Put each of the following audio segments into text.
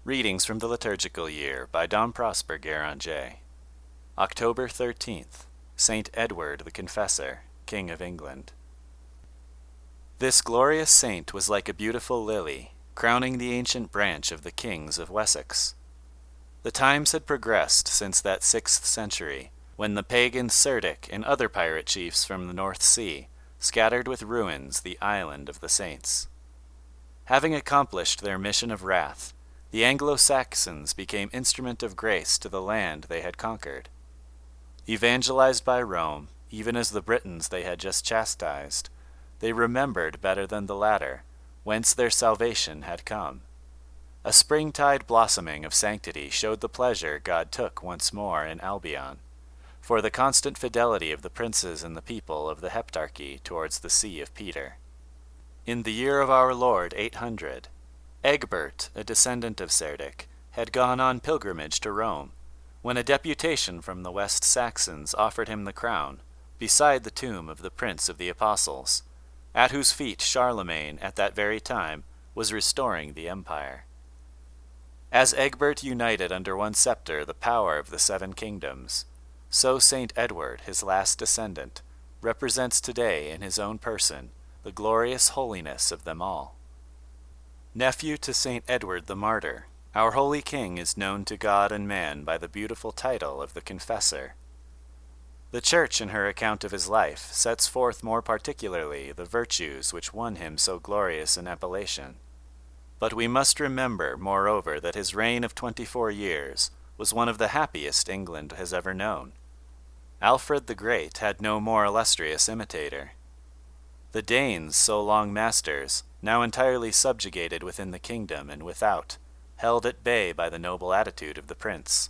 Readings from the Liturgical Year by Dom Prosper Guéranger. October 13th, Saint Edward the Confessor, King of England. This glorious saint was like a beautiful lily, crowning the ancient branch of the kings of Wessex. The times had progressed since that 6th century, when the pagan Cerdic and other pirate chiefs from the North Sea scattered with ruins the island of the saints. Having accomplished their mission of wrath, the Anglo-Saxons became instrument of grace to the land they had conquered. Evangelized by Rome, even as the Britons they had just chastised, they remembered better than the latter, whence their salvation had come. A springtide blossoming of sanctity showed the pleasure God took once more in Albion, for the constant fidelity of the princes and the people of the Heptarchy towards the See of Peter. In the year of our Lord 800, Egbert, a descendant of Cerdic, had gone on pilgrimage to Rome, when a deputation from the West Saxons offered him the crown, beside the tomb of the Prince of the Apostles, at whose feet Charlemagne at that very time was restoring the empire. As Egbert united under one scepter the power of the 7 kingdoms, so Saint Edward, his last descendant, represents today in his own person the glorious holiness of them all. Nephew to Saint Edward the Martyr, our holy king is known to God and man by the beautiful title of the Confessor. The Church, in her account of his life, sets forth more particularly the virtues which won him so glorious an appellation. But we must remember, moreover, that his reign of 24 years was one of the happiest England has ever known. Alfred the Great had no more illustrious imitator. The Danes, so long masters, now entirely subjugated within the kingdom and without, held at bay by the noble attitude of the prince.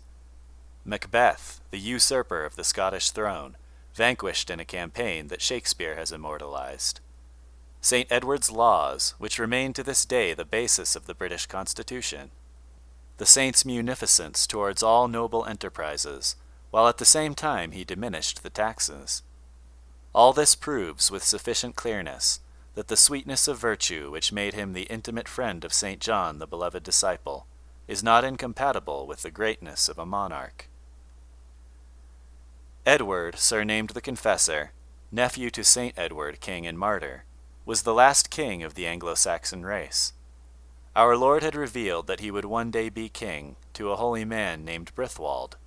Macbeth, the usurper of the Scottish throne, vanquished in a campaign that Shakespeare has immortalized. St. Edward's laws, which remain to this day the basis of the British Constitution. The saint's munificence towards all noble enterprises, while at the same time he diminished the taxes. All this proves with sufficient clearness that the sweetness of virtue which made him the intimate friend of St. John, the beloved disciple, is not incompatible with the greatness of a monarch. Edward, surnamed the Confessor, nephew to St. Edward, king and martyr, was the last king of the Anglo-Saxon race. Our Lord had revealed that he would one day be king to a holy man named Brithwald.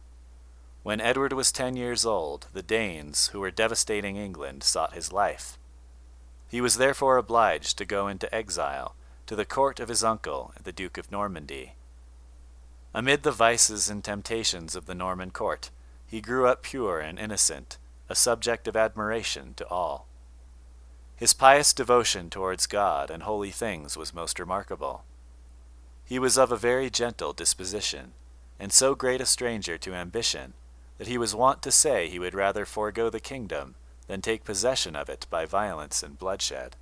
When Edward was 10 years old, the Danes, who were devastating England, sought his life. He was therefore obliged to go into exile to the court of his uncle, the Duke of Normandy. Amid the vices and temptations of the Norman court, he grew up pure and innocent, a subject of admiration to all. His pious devotion towards God and holy things was most remarkable. He was of a very gentle disposition, and so great a stranger to ambition that he was wont to say he would rather forego the kingdom than take possession of it by violence and bloodshed.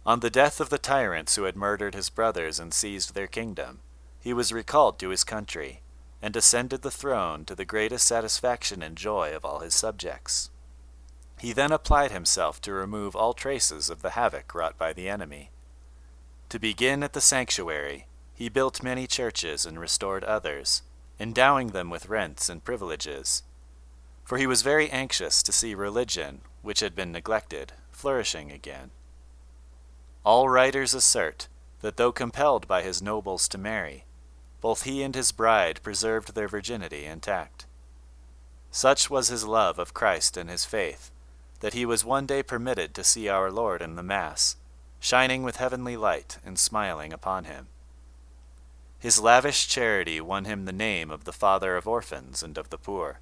On the death of the tyrants who had murdered his brothers and seized their kingdom, he was recalled to his country, and ascended the throne to the greatest satisfaction and joy of all his subjects. He then applied himself to remove all traces of the havoc wrought by the enemy. To begin at the sanctuary, he built many churches and restored others, endowing them with rents and privileges. For he was very anxious to see religion, which had been neglected, flourishing again. All writers assert that though compelled by his nobles to marry, both he and his bride preserved their virginity intact. Such was his love of Christ and his faith, that he was one day permitted to see our Lord in the Mass, shining with heavenly light and smiling upon him. His lavish charity won him the name of the father of orphans and of the poor,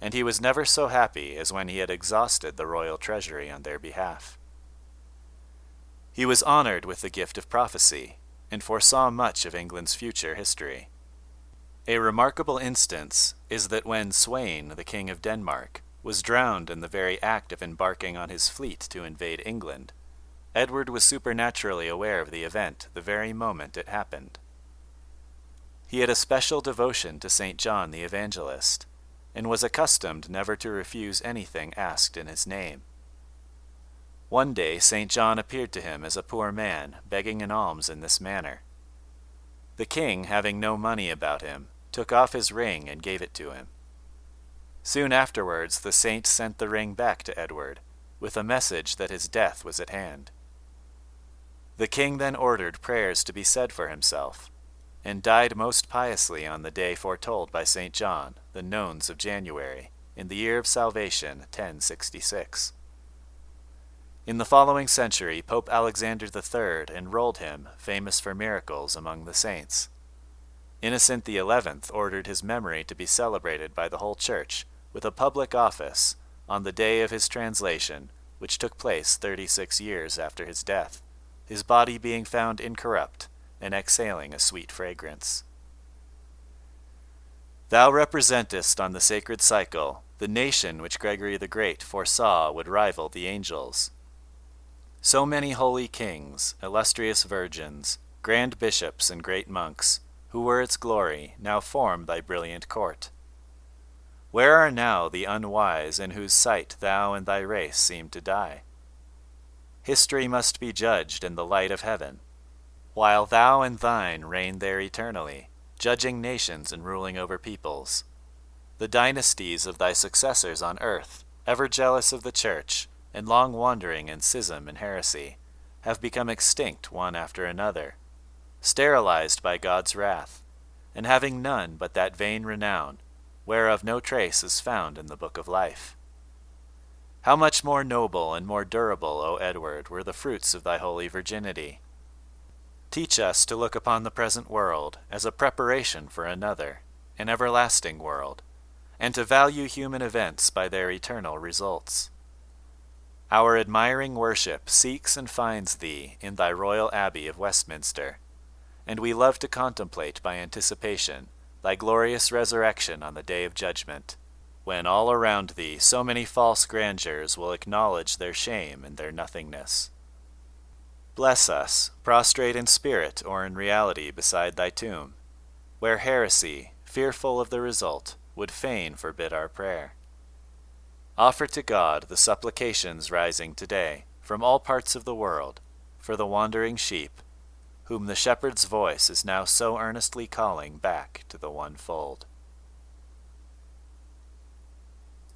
and he was never so happy as when he had exhausted the royal treasury on their behalf. He was honored with the gift of prophecy, and foresaw much of England's future history. A remarkable instance is that when Sweyn, the king of Denmark, was drowned in the very act of embarking on his fleet to invade England, Edward was supernaturally aware of the event the very moment it happened. He had a special devotion to St. John the Evangelist, and was accustomed never to refuse anything asked in his name. One day St. John appeared to him as a poor man, begging an alms in this manner. The king, having no money about him, took off his ring and gave it to him. Soon afterwards the saint sent the ring back to Edward, with a message that his death was at hand. The king then ordered prayers to be said for himself, and died most piously on the day foretold by St. John, the nones of January, in the year of salvation 1066. In the following century, Pope Alexander III enrolled him, famous for miracles, among the saints. Innocent XI ordered his memory to be celebrated by the whole Church with a public office on the day of his translation, which took place 36 years after his death, his body being found incorrupt and exhaling a sweet fragrance. Thou representest on the sacred cycle the nation which Gregory the Great foresaw would rival the angels. So many holy kings, illustrious virgins, grand bishops, and great monks, who were its glory, now form thy brilliant court. Where are now the unwise in whose sight thou and thy race seem to die? History must be judged in the light of heaven, while thou and thine reign there eternally, judging nations and ruling over peoples. The dynasties of thy successors on earth, ever jealous of the Church, and long wandering in schism and heresy, have become extinct one after another, sterilized by God's wrath, and having none but that vain renown, whereof no trace is found in the book of life. How much more noble and more durable, O Edward, were the fruits of thy holy virginity! Teach us to look upon the present world as a preparation for another, an everlasting world, and to value human events by their eternal results. Our admiring worship seeks and finds thee in thy royal abbey of Westminster, and we love to contemplate by anticipation thy glorious resurrection on the day of judgment, when all around thee so many false grandeurs will acknowledge their shame and their nothingness. Bless us, prostrate in spirit or in reality beside thy tomb, where heresy, fearful of the result, would fain forbid our prayer. Offer to God the supplications rising today from all parts of the world for the wandering sheep, whom the shepherd's voice is now so earnestly calling back to the one fold.